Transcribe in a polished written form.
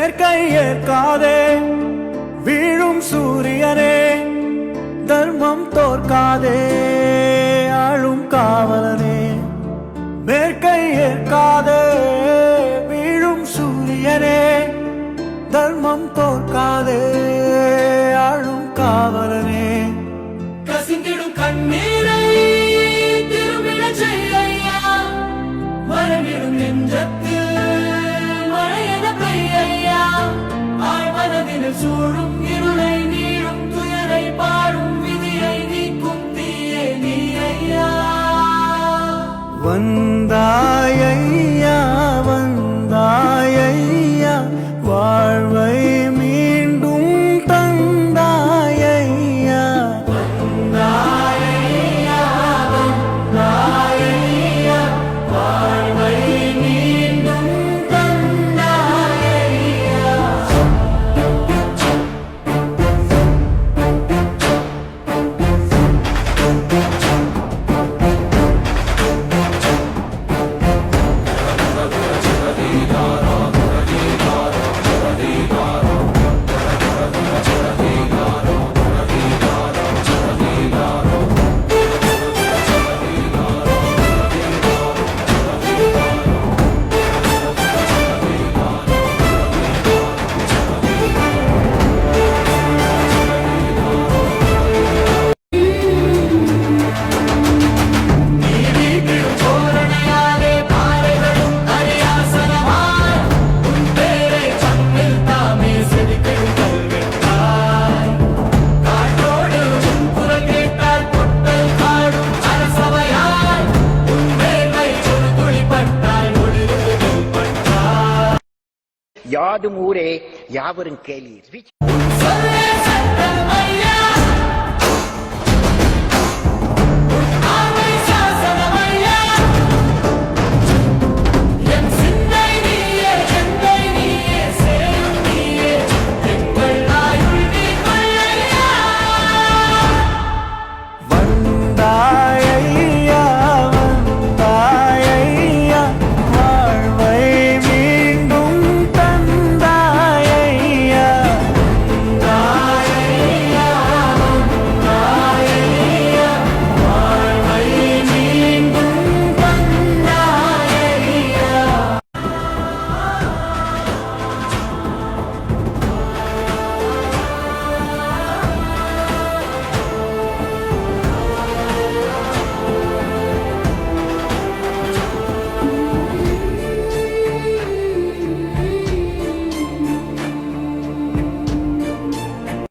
மேற்கை ஏற்காதே வீழும் சூரியனே, தர்மம் தோற்காதே ஆளும் காவலனே. மேற்கை ஏற்காதே வீழும் சூரியனே, தர்மம் தோற்காதே ஆளும் காவலனே. கசிந்திடும் கண்ணீரை திரும்பிட செய்யா, மரணிடும் நெஞ்சத்தில் மழையென பெய்யா. ஆழ்மனதில் சூழும் இருளை நீடும் துயரை பாடும் விதியை நீக்கும் தீயே நீ ஐயா. வந்தாயையா வந்தாயையா, வாழ்வை மீண்டும் தந்தாயையா. வந்தாயையா வந்தாயையா, வாழ்வை மீண்டும் தந்தாயையா. யாதும் ஊரே யாவரும் கேளீர். சொல்லே சட்டம் ஐயா.